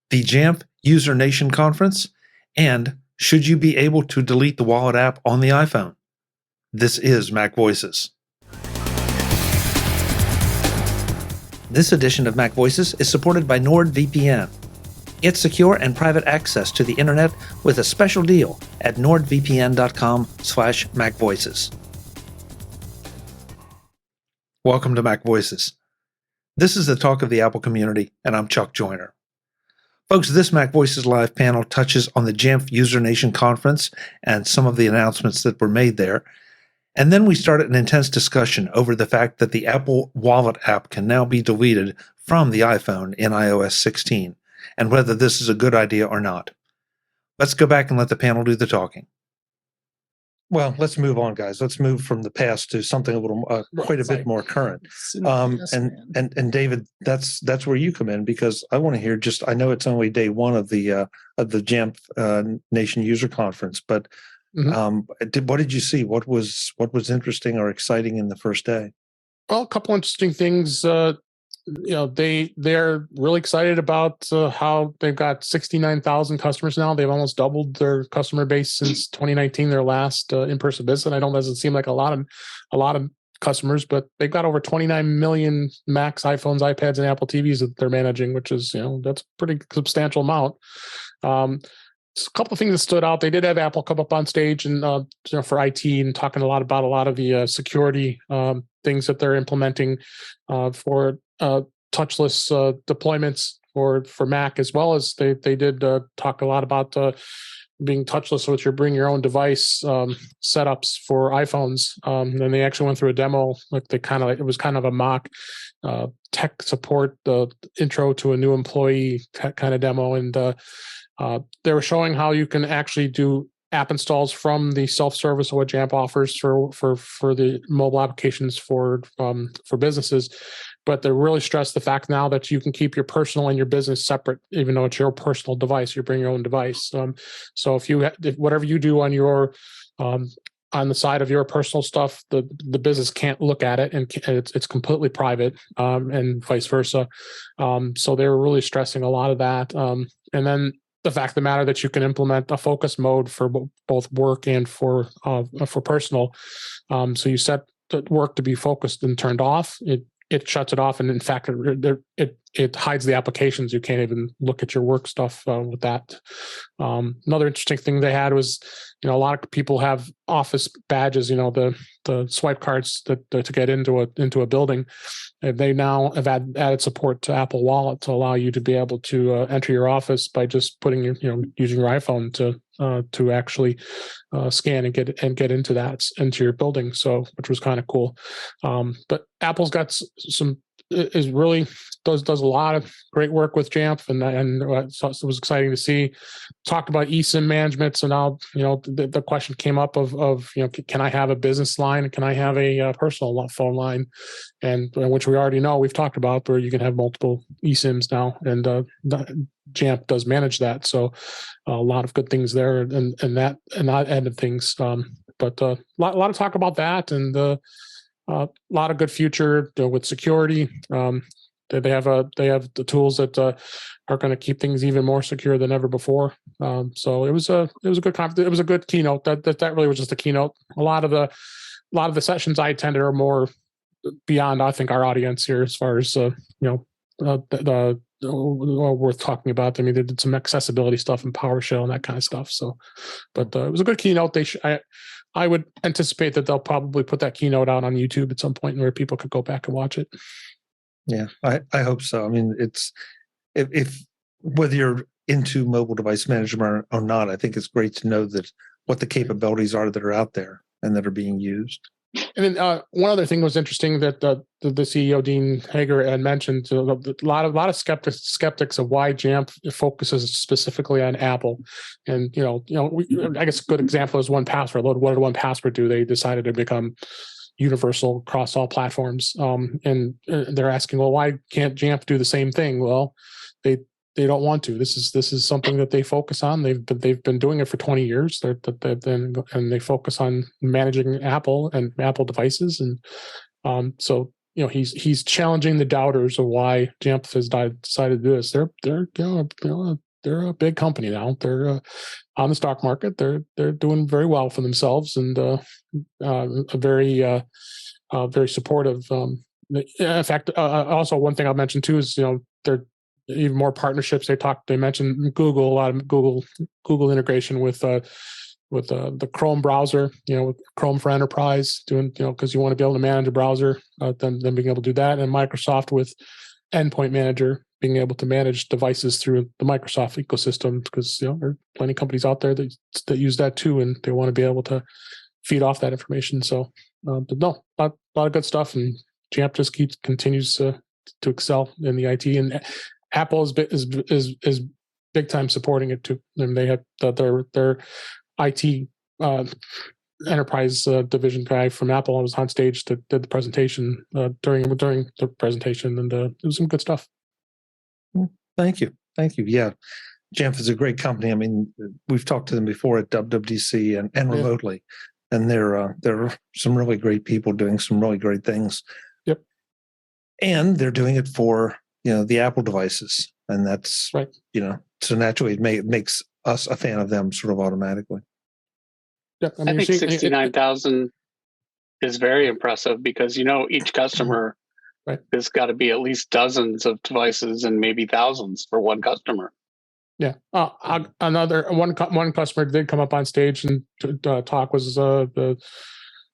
the JAMF User Nation conference, and should you be able to delete the wallet app on the iPhone? This is MacVoices. This edition of MacVoices is supported by NordVPN. Get secure and private access to the internet with a special deal at nordvpn.com/MacVoices. Welcome to MacVoices. This is the talk of the Apple community, and I'm Chuck Joyner. Folks, this MacVoices Live panel touches on the JAMF User Nation conference and some of the announcements that were made there. And then we started an intense discussion over the fact that the Apple Wallet app can now be deleted from the iPhone in iOS 16, and whether this is a good idea or not. Let's go back and let the panel do the talking. Well, let's move on, guys. Let's move from the past to something a little, quite a bit more current. And David, that's where you come in, because I want to hear. I know it's only day one of the JAMF Nation User Conference, but what did you see? What was interesting or exciting in the first day? Well, a couple interesting things. They're really excited about how they've got 69,000 customers now. They've almost doubled their customer base since 2019, their last in-person visit. I know it doesn't seem like a lot of customers, but they've got over 29 million Macs, iPhones, iPads, and Apple TVs that they're managing, which is that's a pretty substantial amount. A couple of things that stood out. They did have Apple come up on stage and for IT and talking a lot about a lot of the security things that they're implementing for touchless deployments for Mac, as well as they did talk a lot about being touchless, so you bring your own device setups for iPhones. And they actually went through a demo, it was kind of a mock tech support, the intro to a new employee kind of demo, and they were showing how you can actually do app installs from the self-service of what JAMF offers for the mobile applications for businesses. But they really stress the fact now that you can keep your personal and your business separate, even though it's your personal device. You bring your own device. So if whatever you do on your on the side of your personal stuff, the business can't look at it, and it's completely private, and vice versa. So they were really stressing a lot of that. And then the fact of the matter that you can implement a focus mode for both work and for personal. So you set the work to be focused and turned off. It shuts it off, and in fact, it hides the applications. You can't even look at your work stuff with that. Another interesting thing they had was, a lot of people have office badges. The swipe cards to get into a building. They now have added support to Apple Wallet to allow you to be able to enter your office by just putting using your iPhone to actually scan and get into your building. So, which was kind of cool. But Apple's got does a lot of great work with JAMF, and so it was exciting to see. Talked about eSIM management. So now the question came up of can I have a business line? Can I have a personal phone line? And which we already know, we've talked about, where you can have multiple eSIMs now, and JAMF does manage that. So a lot of good things there, and that end of things. But a lot of talk about that, and a lot of good future with security. They have the tools that are going to keep things even more secure than ever before. So it was a good conference. It was a good keynote. That really was just a keynote. A lot of the sessions I attended are more beyond, I think, our audience here, as far as the worth talking about. I mean, they did some accessibility stuff and PowerShell and that kind of stuff. So, but it was a good keynote. I would anticipate that they'll probably put that keynote out on YouTube at some point where people could go back and watch it. Yeah, I hope so. I mean, it's if whether you're into mobile device management or not, I think it's great to know what the capabilities are that are out there and that are being used. And then one other thing was interesting that the CEO Dean Hager had mentioned. A lot of skeptics of why JAMF focuses specifically on Apple, and I guess a good example is 1Password. What did 1Password do? They decided to become universal across all platforms, and they're asking, well, why can't JAMF do the same thing? Well, they don't want to. This is something that they focus on. They've been doing it for 20 years. And they focus on managing Apple and Apple devices, and so he's challenging the doubters of why JAMF has decided to do this. They're a big company now. They're on the stock market. They're doing very well for themselves, and a very supportive. In fact, also one thing I'll mention too is there even more partnerships. They mentioned Google, a lot of Google integration with the Chrome browser, with Chrome for Enterprise, doing because you want to be able to manage a browser, then being able to do that, and Microsoft with Endpoint Manager, being able to manage devices through the Microsoft ecosystem, because there are plenty of companies out there that use that too, and they want to be able to feed off that information. So, but no, a lot of good stuff, and JAMF just continues to excel in the IT, and Apple is big time supporting it too. And they have their IT enterprise division guy from Apple was on stage did the presentation during the presentation, and it was some good stuff. Thank you. Yeah, JAMF is a great company. I mean, we've talked to them before at WWDC and remotely, and they're some really great people doing some really great things. Yep. And they're doing it for the Apple devices, and that's right. So naturally it makes us a fan of them sort of automatically. Yeah, I think 69,000 is very impressive, because each customer has got to be at least dozens of devices and maybe thousands for one customer. Yeah. Another one customer did come up on stage and talk was the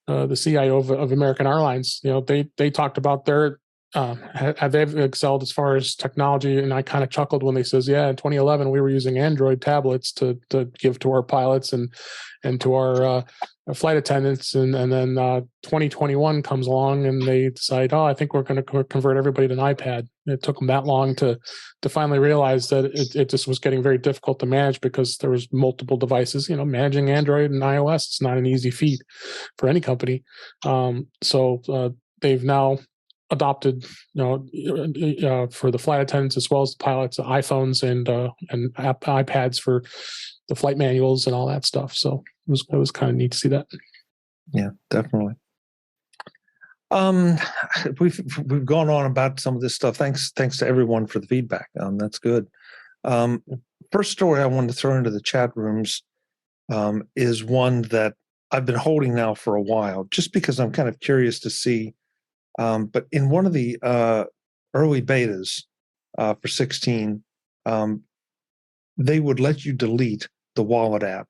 CIO of American Airlines. They talked about their have they've excelled as far as technology, and I kind of chuckled when they says, in 2011 we were using Android tablets to give to our pilots and to our flight attendants, and then 2021 comes along and they decide, I think we're going to convert everybody to an iPad. It took them that long to finally realize that it just was getting very difficult to manage, because there was multiple devices. Managing Android and iOS, it's not an easy feat for any company. So they've now adopted, for the flight attendants as well as the pilots, iPhones and iPads for the flight manuals and all that stuff. So it was kind of neat to see that. Yeah, definitely. We've gone on about some of this stuff. Thanks to everyone for the feedback. That's good. First story I wanted to throw into the chat rooms is one that I've been holding now for a while, just because I'm kind of curious to see. But in one of the early betas for 16, they would let you delete the wallet app.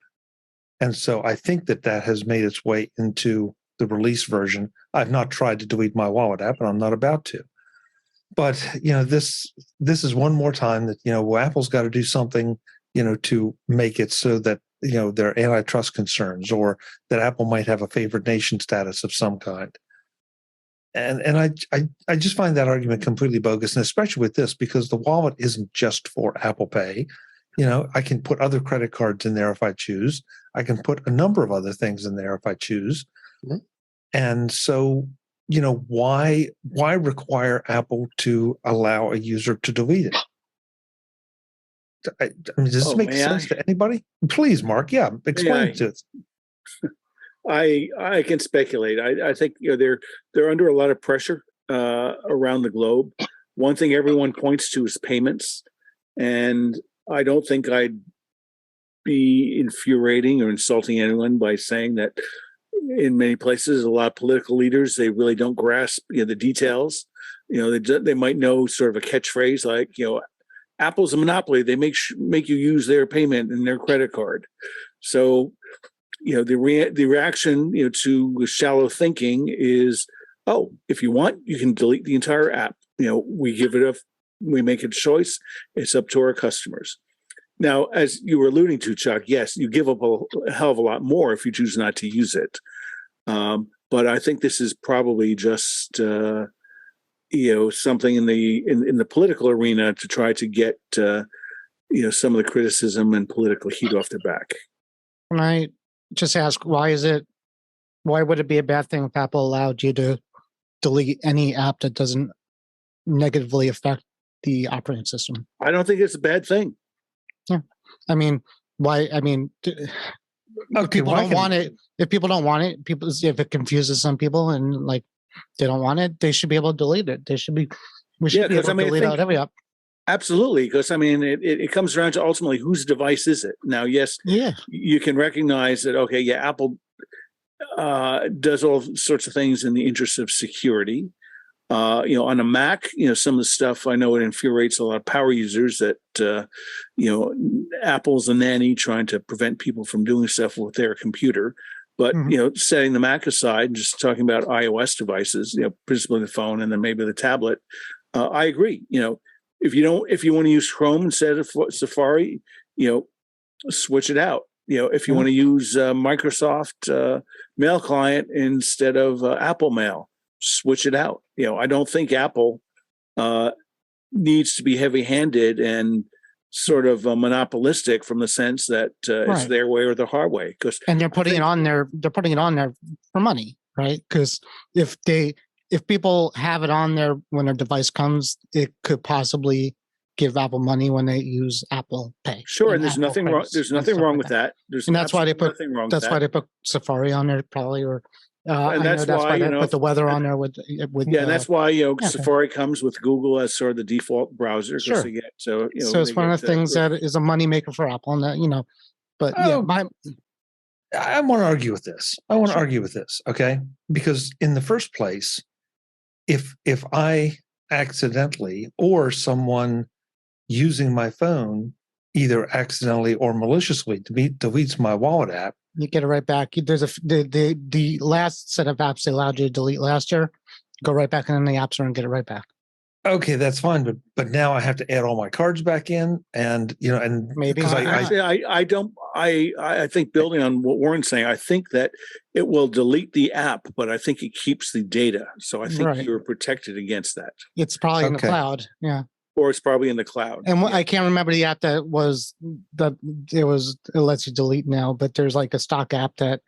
And so I think that has made its way into the release version. I've not tried to delete my wallet app, and I'm not about to. But, this is one more time that, Apple's got to do something, to make it so that, there are antitrust concerns, or that Apple might have a favored nation status of some kind. And I just find that argument completely bogus, and especially with this, because the wallet isn't just for Apple Pay. I can put other credit cards in there if I choose. I can put a number of other things in there if I choose. Mm-hmm. And so, why require Apple to allow a user to delete it? I mean, does this make sense to anybody? Please, Mark. Yeah, explain it to us. I can speculate. I think they're under a lot of pressure around the globe. One thing everyone points to is payments, and I don't think I'd be infuriating or insulting anyone by saying that in many places, a lot of political leaders, they really don't grasp the details. They might know sort of a catchphrase like Apple's a monopoly. They make you use their payment and their credit card. So the reaction to shallow thinking is, if you want, you can delete the entire app. We make a choice. It's up to our customers. Now, as you were alluding to, Chuck, yes, you give up a hell of a lot more if you choose not to use it. But I think this is probably just something in the political arena to try to get some of the criticism and political heat off their back. Can I just ask, why would it be a bad thing if Apple allowed you to delete any app that doesn't negatively affect the operating system? I don't think it's a bad thing. Yeah. I mean, why? I mean, if people don't want it, if it confuses some people, and like they don't want it, they should be able to delete it. We should be able to delete out every app. Absolutely, because I mean, it comes around to ultimately whose device is it? Now, yes, you can recognize that. Okay, yeah, Apple does all sorts of things in the interest of security. On a Mac, some of the stuff I know it infuriates a lot of power users that Apple's a nanny trying to prevent people from doing stuff with their computer. But setting the Mac aside, and just talking about iOS devices, principally the phone and then maybe the tablet. I agree. If you want to use Chrome instead of Safari, switch it out. If you want to use Microsoft Mail client instead of Apple Mail, switch it out. I don't think Apple needs to be heavy-handed and sort of monopolistic from the sense that it's their way or the hard way. And they're putting it on there. They're putting it on there for money, right? Because if people have it on there when their device comes, it could possibly give Apple money when they use Apple Pay. Sure, and there's nothing wrong. There's nothing wrong with that. And that's why they put. That's why they put Safari on there, probably, or. And that's why they put the weather on there with. And that's why Safari comes with Google as sort of the default browser. Sure. So it's one of the things that is a moneymaker for Apple, and But I want to argue with this. Okay, because in the first place, if I accidentally or someone using my phone either accidentally or maliciously deletes my wallet app, you get it right back. There's the last set of apps they allowed you to delete last year. Go right back in the App Store and get it right back. Okay, that's fine, but now I have to add all my cards back in, and maybe I think building on what Warren's saying, I think that it will delete the app, but I think it keeps the data. So I think you're protected against that. It's probably in the cloud, or it's probably in the cloud. And I can't remember the app it lets you delete now, but there's like a stock app that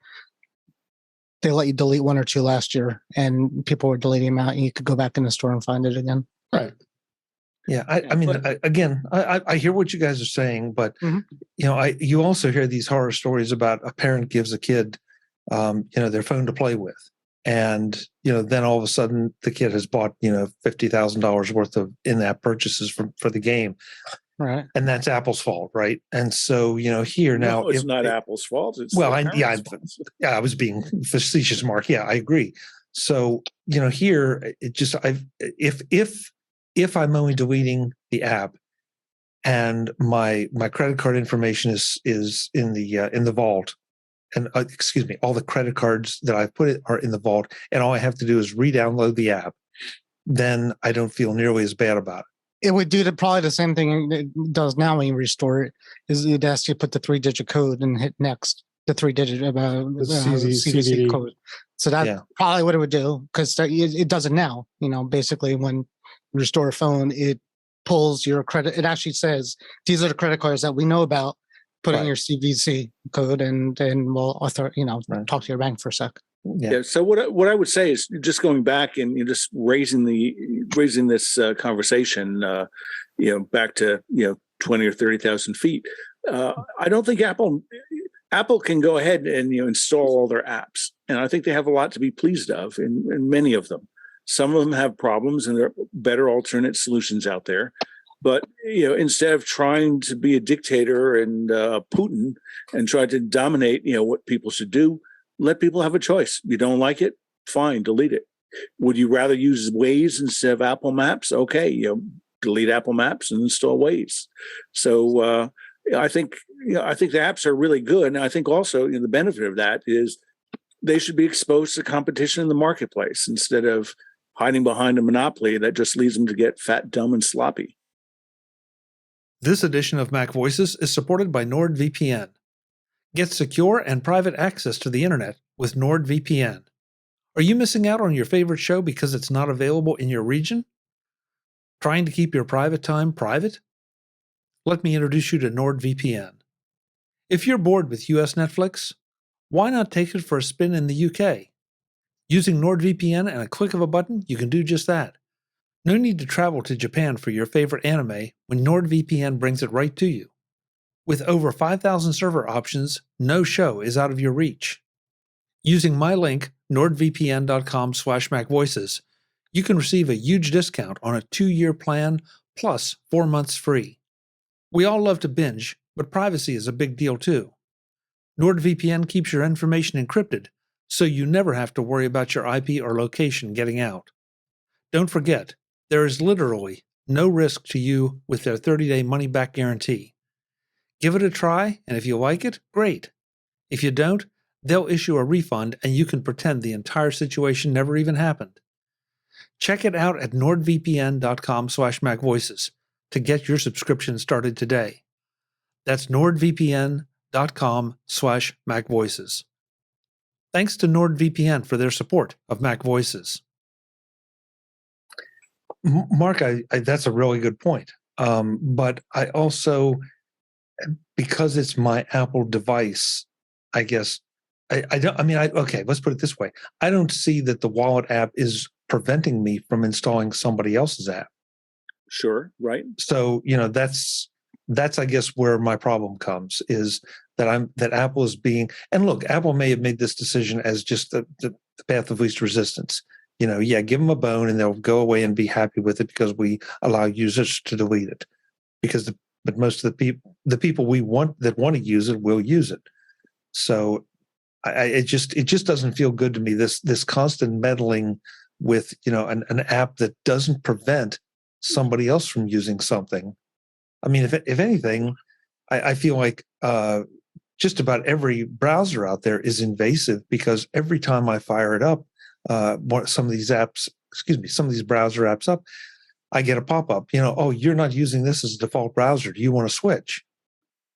they let you delete one or two last year, and people were deleting them out, and you could go back in the store and find it again. Right. Yeah. I hear what you guys are saying, but you also hear these horror stories about a parent gives a kid, their phone to play with. And, then all of a sudden the kid has bought, $50,000 worth of in-app purchases for the game. Right. And that's Apple's fault. Right. And so, here now. No, it's not Apple's fault. It's I was being facetious, Mark. Yeah, I agree. So, here it just, if I'm only deleting the app and my credit card information is in the vault, and all the credit cards that I've put are in the vault, and all I have to do is re-download the app, then I don't feel nearly as bad about it. It would do probably the same thing it does now when you restore it. Is it asks you to put the 3-digit code and hit next. The 3-digit CVC code. So that's probably what it would do, because it does it now. Basically when you restore a phone, it pulls your credit. It actually says these are the credit cards that we know about. Put in your CVC code, and we'll talk to your bank for a sec. Yeah. So what I would say is just going back and just raising this conversation, back to 20 or 30,000 feet. I don't think Apple can go ahead and install all their apps, and I think they have a lot to be pleased of in many of them. Some of them have problems, and there are better alternate solutions out there. But instead of trying to be a dictator and Putin and try to dominate, what people should do, let people have a choice. You don't like it, fine, delete it. Would you rather use Waze instead of Apple Maps? Okay, delete Apple Maps and install Waze. So I think the apps are really good, and I think also the benefit of that is they should be exposed to competition in the marketplace instead of hiding behind a monopoly that just leads them to get fat, dumb, and sloppy. This edition of Mac Voices is supported by NordVPN. Get secure and private access to the internet with NordVPN. Are you missing out on your favorite show because it's not available in your region? Trying to keep your private time private? Let me introduce you to NordVPN. If you're bored with US Netflix, why not take it for a spin in the UK? Using NordVPN and a click of a button, you can do just that. No need to travel to Japan for your favorite anime when NordVPN brings it right to you. With over 5,000 server options, no show is out of your reach. Using my link, nordvpn.com/MacVoices, you can receive a huge discount on a 2-year plan plus 4 months free. We all love to binge, but privacy is a big deal too. NordVPN keeps your information encrypted, so you never have to worry about your IP or location getting out. Don't forget, there is literally no risk to you with their 30-day money-back guarantee. Give it a try, and if you like it, great. If you don't, they'll issue a refund and you can pretend the entire situation never even happened. Check it out at nordvpn.com/MacVoices to get your subscription started today. That's nordvpn.com/MacVoices. Thanks to NordVPN for their support of MacVoices. Mark, that's a really good point. But I also, because it's my Apple device, I guess, okay, let's put it this way. I don't see that the wallet app is preventing me from installing somebody else's app. Sure, right. So, that's I guess where my problem comes, is that Apple is being, and look, Apple may have made this decision as just the path of least resistance. Give them a bone and they'll go away and be happy with it because we allow users to delete it. But most of the people we want that want to use it will use it. So it just doesn't feel good to me, this constant meddling with an app that doesn't prevent somebody else from using something. I mean, if anything, I feel like just about every browser out there is invasive, because every time I fire it up, some of these browser apps up, I get a pop-up, oh, you're not using this as a default browser. Do you want to switch?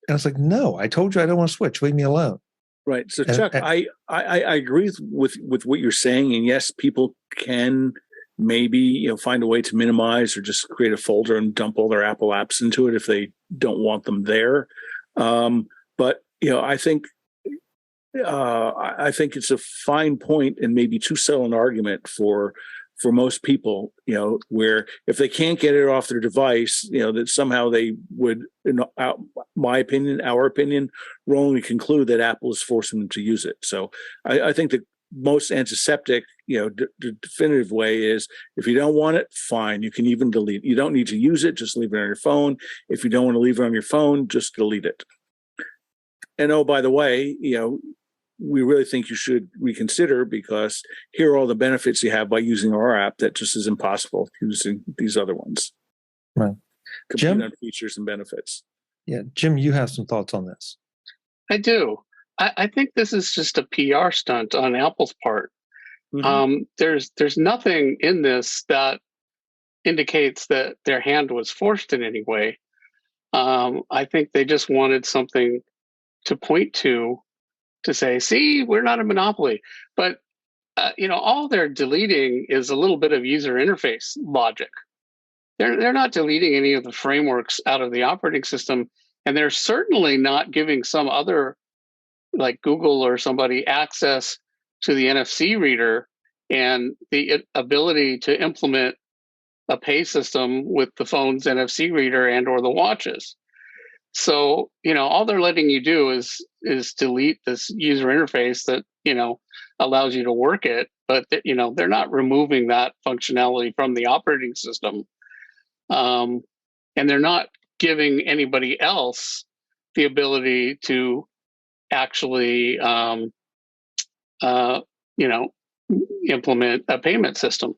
And it's like, no, I told you I don't want to switch. Leave me alone. Right. So, Chuck, I agree with what you're saying. And yes, people can maybe find a way to minimize or just create a folder and dump all their Apple apps into it if they don't want them there. But I think it's a fine point and maybe too subtle an argument for most people, where if they can't get it off their device, that somehow they would, our opinion, wrongly conclude that Apple is forcing them to use it. So I think the most antiseptic, definitive way is, if you don't want it, fine. You can even delete. You don't need to use it. Just leave it on your phone. If you don't want to leave it on your phone, just delete it. And oh, by the way, we really think you should reconsider, because here are all the benefits you have by using our app that just is impossible using these other ones. Right. Compete on features and benefits. Yeah. Jim, you have some thoughts on this. I do. I think this is just a PR stunt on Apple's part. Mm-hmm. There's nothing in this that indicates that their hand was forced in any way. I think they just wanted something to point to say, see, we're not a monopoly. But all they're deleting is a little bit of user interface logic. They're not deleting any of the frameworks out of the operating system, and they're certainly not giving some other, like Google or somebody, access to the NFC reader and the ability to implement a pay system with the phone's NFC reader and or the watches. So, all they're letting you do is delete this user interface that, allows you to work it. But, they're not removing that functionality from the operating system. And they're not giving anybody else the ability to actually, implement a payment system.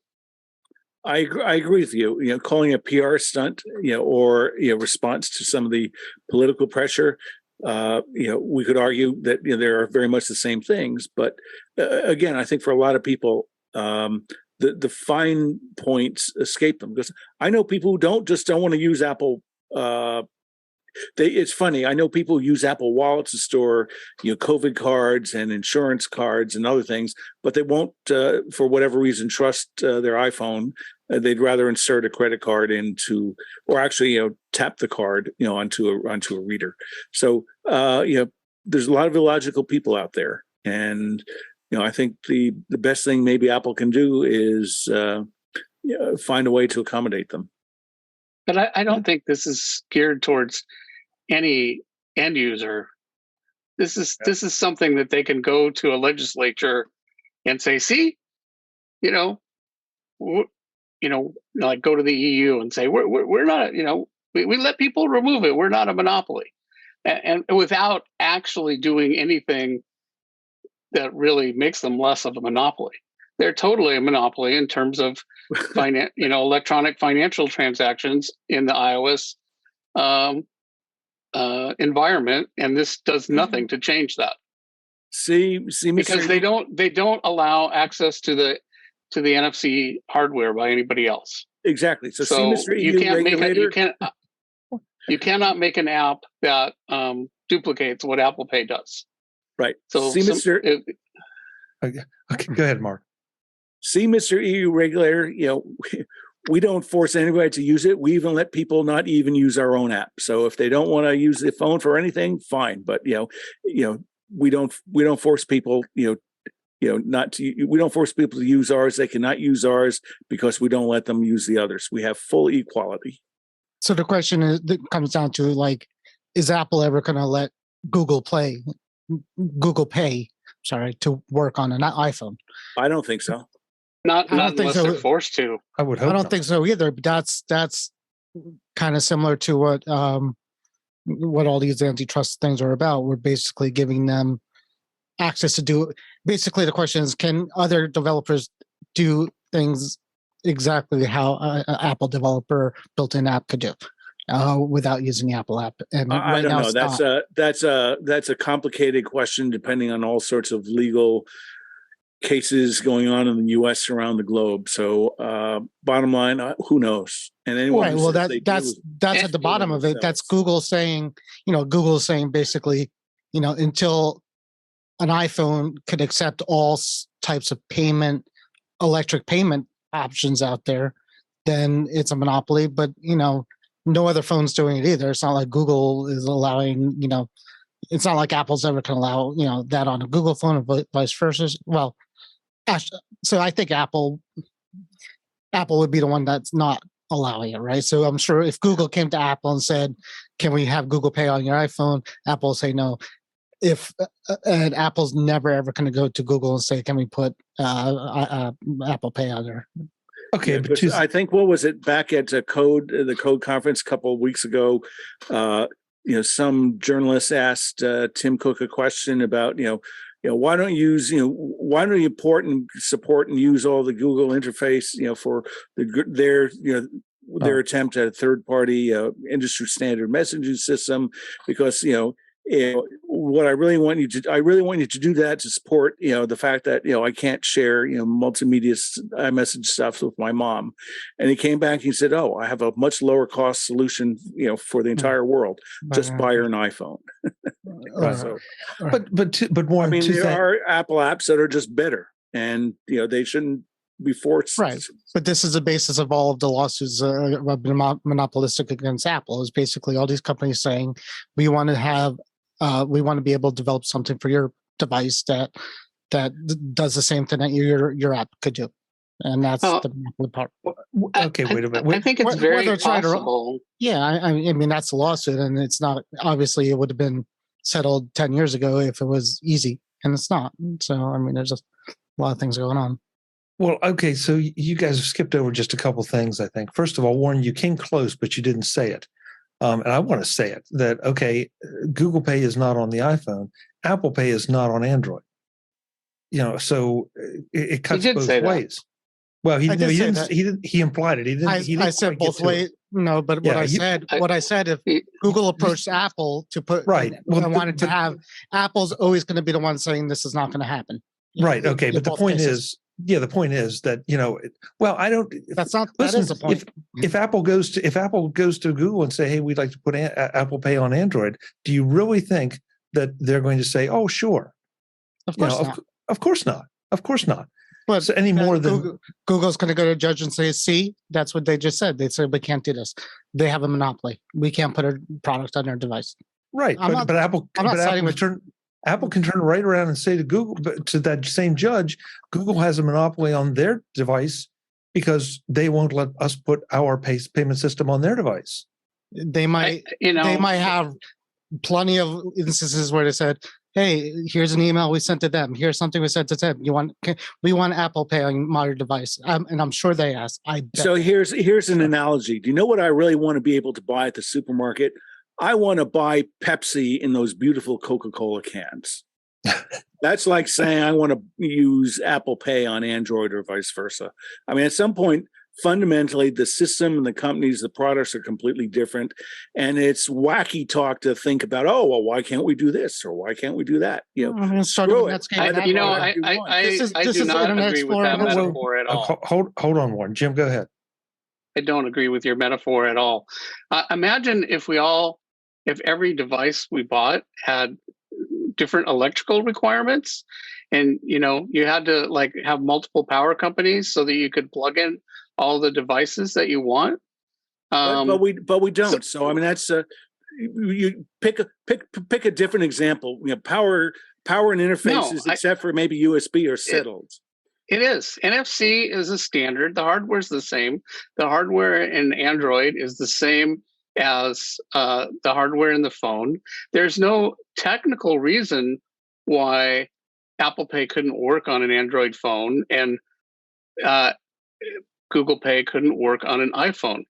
I agree with you. Calling a PR stunt, or response to some of the political pressure. We could argue that there are very much the same things, but again, I think for a lot of people, the fine points escape them, because I know people who don't want to use Apple. It's funny. I know people who use Apple Wallet to store, COVID cards and insurance cards and other things, but they won't, for whatever reason, trust their iPhone. They'd rather insert a credit card into, or actually, tap the card, onto a reader. So, there's a lot of illogical people out there, and I think the best thing maybe Apple can do is find a way to accommodate them. But I don't think this is geared towards any end user. This is something that they can go to a legislature and say, see, you know, like go to the EU and say, we're not, we let people remove it. We're not a monopoly. And without actually doing anything that really makes them less of a monopoly. They're totally a monopoly in terms of electronic financial transactions in the iOS environment, and this does nothing to change that. See, because they don't allow access to the NFC hardware by anybody else. Exactly. So see, Mr. you EU can't regulator, you cannot make an app that duplicates what Apple Pay does. Right. So see, Okay, go ahead, Mark. See, Mr. EU regulator, we don't force anybody to use it. We even let people not even use our own app. So if they don't want to use the phone for anything, fine. But we don't force people, we don't force people to use ours. They cannot use ours because we don't let them use the others. We have full equality. So the question comes down to, like, is Apple ever going to let Google Pay, to work on an iPhone? I don't think so. Not unless they're forced to. I would hope. I don't think so either. But that's kind of similar to what all these antitrust things are about. We're basically giving them access to do. Basically, the question is, can other developers do things exactly how an Apple developer built-in app could do without using the Apple app? And I don't know. That's a complicated question, depending on all sorts of legal cases going on in the U.S. around the globe. So, bottom line, who knows? And anyone, right? Well, that's at the bottom of it. That's Google saying, basically, until an iPhone could accept all types of electric payment options out there, then it's a monopoly. But no other phone's doing it either. It's not like Google is allowing. It's not like Apple's ever going to allow that on a Google phone or vice versa. Well, so I think Apple would be the one that's not allowing it, right? So I'm sure if Google came to Apple and said, "Can we have Google Pay on your iPhone?" Apple will say no. And Apple's never ever going to go to Google and say, "Can we put Apple Pay on there?" Okay, but I think, what was it, back at the Code conference a couple of weeks ago? Some journalist asked Tim Cook a question about why don't you import and support and use all the Google interface for their attempt at a third party industry standard messaging system, because what I really want you to do that to support the fact that I can't share multimedia iMessage stuff with my mom. And he came back and he said, "Oh, I have a much lower cost solution for the entire world. Just buy her an iPhone." So, but Warren, there are Apple apps that are just better, and they shouldn't be forced. Right. But this is the basis of all of the lawsuits monopolistic against Apple, is basically all these companies saying, we want to be able to develop something for your device that does the same thing that your app could do. And that's the part. Okay, wait a minute. I think it's very possible. I mean, that's a lawsuit, and it's not, obviously it would have been settled 10 years ago if it was easy, and it's not. So, I mean, there's just a lot of things going on. Well, okay, so you guys have skipped over just a couple things, I think. First of all, Warren, you came close, but you didn't say it. And I want to say it, that, okay, Google Pay is not on the iPhone. Apple Pay is not on Android. So it cuts both ways. Well, he implied it. He didn't. I said both ways. No, but what I said, if Google approached Apple to put right, I wanted to have, Apple's always going to be the one saying this is not going to happen. Right. Okay. But the point is, the point is that I don't. That's not. Listen, that is the point. If Apple goes to Google and say, "Hey, we'd like to put Apple Pay on Android," do you really think that they're going to say, "Oh, sure"? Of course not. Of course not. Of course not. But so any more than Google's going to go to a judge and say, "See, that's what they just said. They said we can't do this. They have a monopoly. We can't put a product on their device." Right. But Apple can turn right around and say to Google, to that same judge, Google has a monopoly on their device because they won't let us put our payment system on their device. They might, they might have plenty of instances where they said, hey, here's an email we sent to them. Here's something we sent to them. We want Apple Pay on modern device. And I'm sure they asked. I bet. So here's an analogy. Do you know what I really want to be able to buy at the supermarket? I want to buy Pepsi in those beautiful Coca-Cola cans. That's like saying I want to use Apple Pay on Android or vice versa. I mean, at some point, fundamentally, the system and the companies, the products are completely different. And it's wacky talk to think about, oh, well, why can't we do this? Or why can't we do that? You know, screw it. I do not agree with that metaphor at all. Hold on, Warren. Jim, go ahead. I don't agree with your metaphor at all. Imagine if every device we bought had different electrical requirements, and you had to have multiple power companies so that you could plug in all the devices that you want. But we don't. So I mean, that's you pick a different example. Power and interfaces, except for maybe USB, are settled. It is. NFC is a standard. The hardware is the same. The hardware in Android is the same as the hardware in the phone. There's no technical reason why Apple Pay couldn't work on an Android phone and Google Pay couldn't work on an iPhone.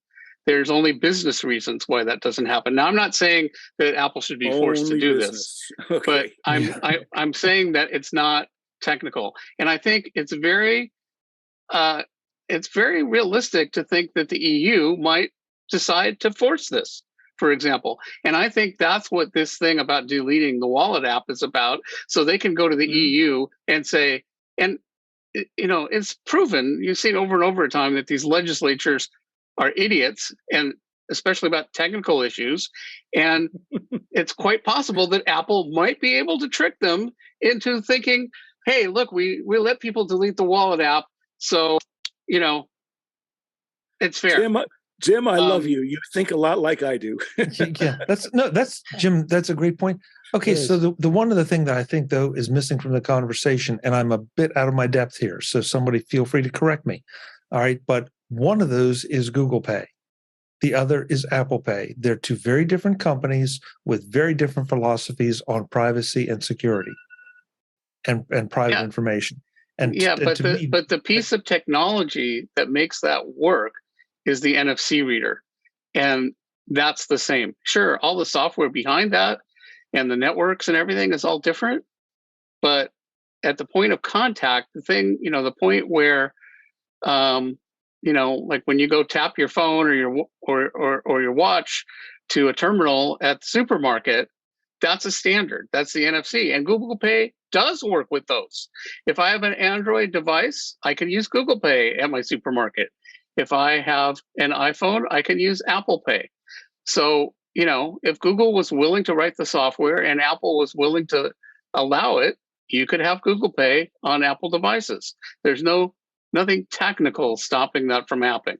There's only business reasons why that doesn't happen. Now, I'm not saying that Apple should be forced to do this, but I'm saying that it's not technical, and I think it's very realistic to think that the EU might decide to force this, for example. And I think that's what this thing about deleting the wallet app is about. So they can go to the EU and say, and it's proven, you've seen over and over time that these legislatures are idiots, and especially about technical issues. And it's quite possible that Apple might be able to trick them into thinking, hey, look, we let people delete the wallet app, so it's fair. Jim, I love you. You think a lot like I do. Yeah, that's Jim. That's a great point. Okay, so the one other thing that I think though is missing from the conversation, and I'm a bit out of my depth here, so somebody feel free to correct me. All right, but one of those is Google Pay. The other is Apple Pay. They're two very different companies with very different philosophies on privacy and security and private information. And but the piece of technology that makes that work is the NFC reader. And that's the same. Sure, all the software behind that and the networks and everything is all different. But at the point of contact, the thing, the point where, like when you go tap your phone or your watch to a terminal at the supermarket, that's a standard. That's the NFC. And Google Pay does work with those. If I have an Android device, I can use Google Pay at my supermarket. If I have an iPhone, I can use Apple Pay. So, if Google was willing to write the software and Apple was willing to allow it, you could have Google Pay on Apple devices. There's nothing technical stopping that from happening.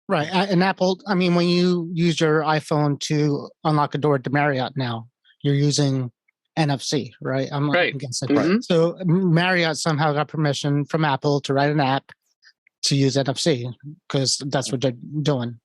Right. And Apple, I mean, when you use your iPhone to unlock a door at the Marriott now, you're using NFC, right? I'm right. Against it. Mm-hmm. So Marriott somehow got permission from Apple to write an app to use NFC because that's what they're doing.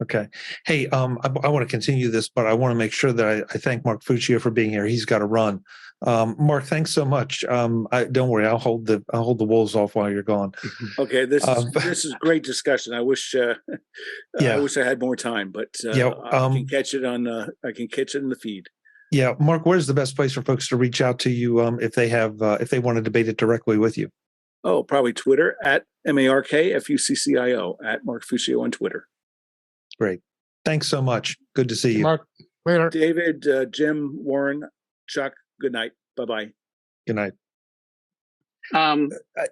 Okay. Hey, I want to continue this, but I want to make sure that I thank Mark Fuccio for being here. He's got to run. Mark, thanks so much. Don't worry, I'll hold the wolves off while you're gone. Okay, this is great discussion. I wish I wish I had more time, but I can catch it on in the feed. Yeah, Mark, where's the best place for folks to reach out to you if they want to debate it directly with you? Oh, probably Twitter at MarkFuccio at Mark Fuccio on Twitter. Great. Thanks so much. Good to see you. Mark, later. David, Jim, Warren, Chuck, good night. Bye-bye. Good night.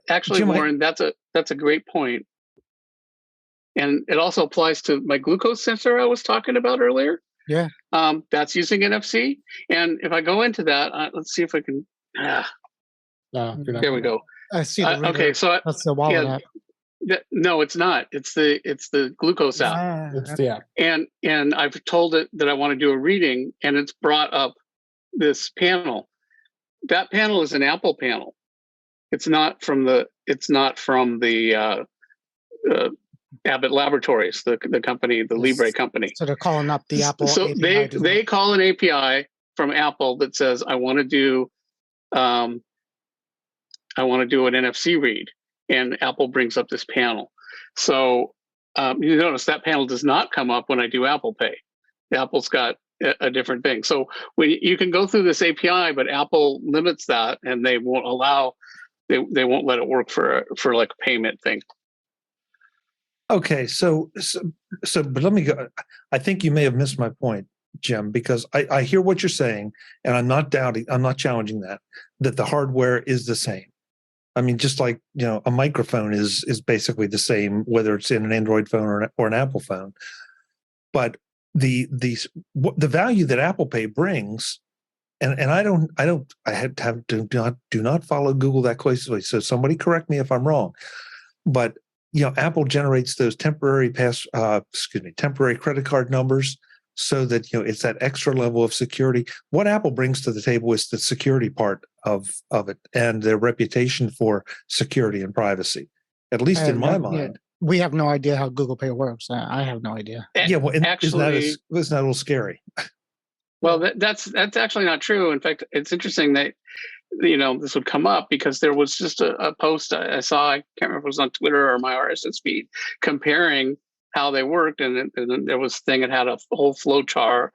Actually, Jim, Warren, that's a great point. And it also applies to my glucose sensor I was talking about earlier. Yeah. That's using NFC. And if I go into that, let's see if I can. There we go. I see. Okay, so that's the wallet app. No, it's not. It's the glucose app. It's the app. And I've told it that I want to do a reading, and it's brought up this panel. That panel is an Apple panel. It's not from the Abbott Laboratories, the company, the Libre company. So they're calling up the Apple. So API they call an API from Apple that says, I want to do I want to do an NFC read, and Apple brings up this panel. So you notice that panel does not come up when I do Apple Pay. Apple's got a different thing. So when you can go through this API, but Apple limits that, and they won't allow, they won't let it work for like a payment thing. Okay, so, but let me go. I think you may have missed my point, Jim, because I hear what you're saying, and I'm not challenging that the hardware is the same. I mean, just like, a microphone is basically the same, whether it's in an Android phone or an Apple phone. But the value that Apple Pay brings, and I do not follow Google that closely, so somebody correct me if I'm wrong, but Apple generates those temporary temporary credit card numbers so that it's that extra level of security. What Apple brings to the table is the security part of it and their reputation for security and privacy. At least in my mind. We have no idea how Google Pay works. I have no idea. Yeah, well, isn't that a little scary? Well, that's actually not true. In fact, it's interesting that this would come up because there was just a post I saw. I can't remember if it was on Twitter or my RSS feed comparing how they worked, and there was a thing that had a whole flow chart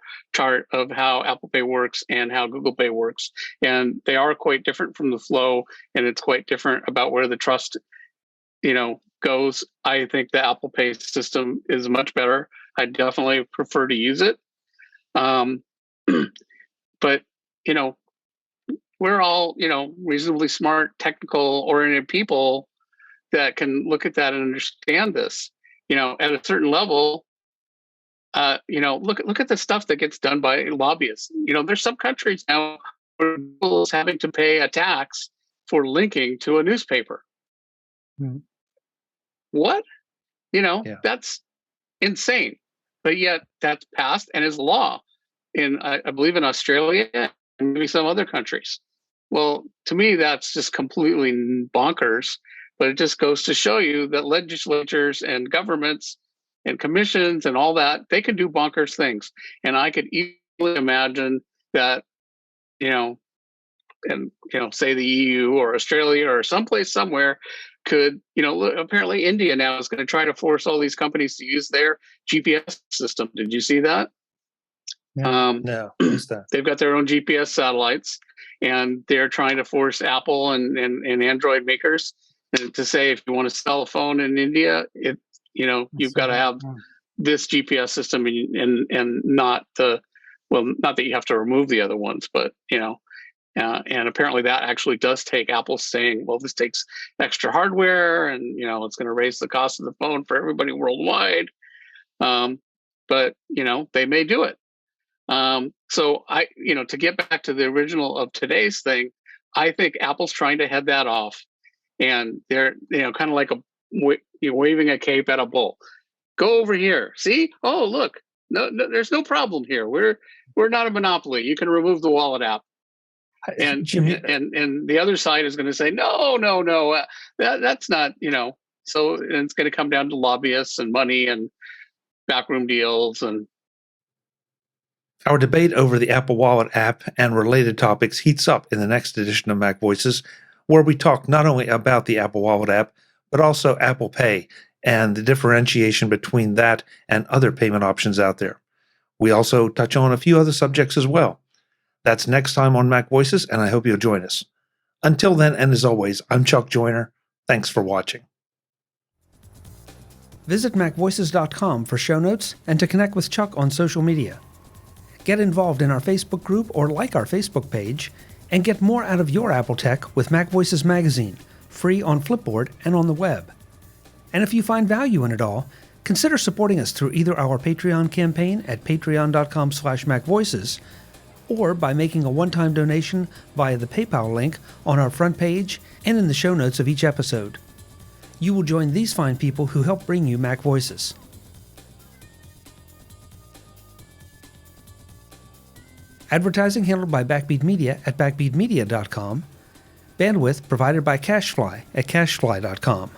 of how Apple Pay works and how Google Pay works, and they are quite different from the flow, and it's quite different about where the trust, goes. I think the Apple Pay system is much better. I definitely prefer to use it, but we're all reasonably smart, technical oriented people that can look at that and understand this. At a certain level, look at the stuff that gets done by lobbyists. There's some countries now where Google is having to pay a tax for linking to a newspaper. Mm-hmm. What? That's insane. But yet that's passed and is law I believe in Australia and maybe some other countries. Well, to me, that's just completely bonkers. But it just goes to show you that legislatures and governments and commissions and all that, they can do bonkers things. And I could easily imagine that, say the EU or Australia or someplace somewhere could, apparently India now is going to try to force all these companies to use their GPS system. Did you see that? No, what's that? They've got their own GPS satellites, and they're trying to force Apple and Android makers to say, if you want to sell a phone in India, you've got to have this GPS system and not not that you have to remove the other ones, but and apparently that actually does take Apple saying, well, this takes extra hardware and it's going to raise the cost of the phone for everybody worldwide. But they may do it. So to get back to the original of today's thing, I think Apple's trying to head that off. And they're, kind of like waving a cape at a bull. Go over here. See? Oh, look. No, there's no problem here. We're not a monopoly. You can remove the wallet app. And and the other side is going to say, no. That's not. So it's going to come down to lobbyists and money and backroom deals and. Our debate over the Apple Wallet app and related topics heats up in the next edition of MacVoices, where we talk not only about the Apple Wallet app, but also Apple Pay and the differentiation between that and other payment options out there. We also touch on a few other subjects as well. That's next time on MacVoices, and I hope you'll join us. Until then, and as always, I'm Chuck Joyner. Thanks for watching. Visit MacVoices.com for show notes and to connect with Chuck on social media. Get involved in our Facebook group or like our Facebook page, and get more out of your Apple tech with MacVoices Magazine, free on Flipboard and on the web. And if you find value in it all, consider supporting us through either our Patreon campaign at patreon.com/MacVoices or by making a one-time donation via the PayPal link on our front page and in the show notes of each episode. You will join these fine people who help bring you MacVoices. Advertising handled by Backbeat Media at backbeatmedia.com. Bandwidth provided by CacheFly at cachefly.com.